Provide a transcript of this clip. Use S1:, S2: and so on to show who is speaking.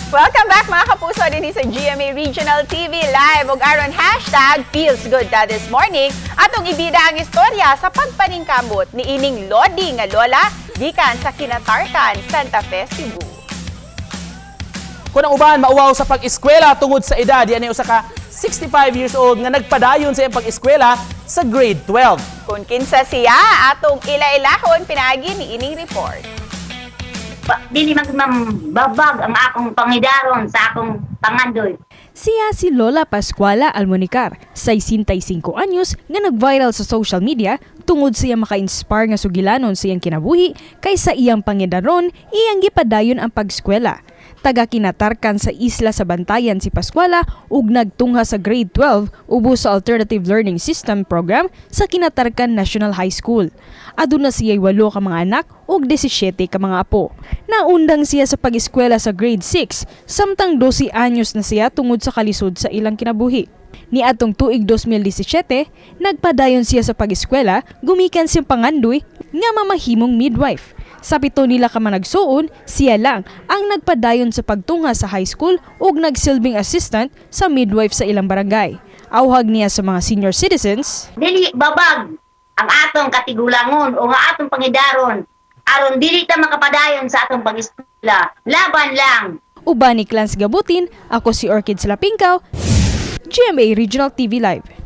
S1: Welcome back mga kapuso din sa GMA Regional TV Live ug aron #feels good this morning atong ibida ang istorya sa pagpaningkamot ni ining Lodi nga lola gikan sa Kinatarkan, Santa Fe, Cebu.
S2: Kung ang uban mauwaw sa pag-eskwela tungod sa edad, yan ay usa ka 65 years old nga nagpadayon sa iyang pag-eskwela sa grade 12.
S1: Kung kinsa siya atong ila-ilahon pinaagi ni ining report.
S3: Dili magbabag ang akong pangidaron sa akong pangandoy.
S4: Siya si Lola Pascuala Almonicar, 65 anyos nga nag-viral sa social media tungod siya maka-inspire nga sugilanon sa iyang kinabuhi kaysa iyang pangidaron iyang gipadayon ang pag-eskwela. Taga Kinatarkan sa isla sa Bantayan si Pascuala ug nagtungha sa grade 12 ubos sa Alternative Learning System program sa Kinatarkan National High School. Aduna siya 8 ka mga anak ug 17 ka mga apo. Naundang siya sa pag-eskwela sa grade 6 samtang 12 anyos na siya tungod sa kalisod sa ilang kinabuhi. Ni atong tuig 2017, nagpadayon siya sa pag-eskwela gumikan siyang pangandoy nga mamahimong midwife. Sa 7 nila ka managsuon, siya lang ang nagpadayon sa pagtungha sa high school ug nagsilbing assistant sa midwife sa ilang barangay. Awhag niya sa mga senior citizens,
S3: Dili babag ang atong katigulangon o nga atong pangidaron aron dili ta makapadayon sa atong pag-eskwela. Laban lang.
S4: uban ni Clans Gabutin, ako si Orchid Salapingkaw, GMA Regional TV Live.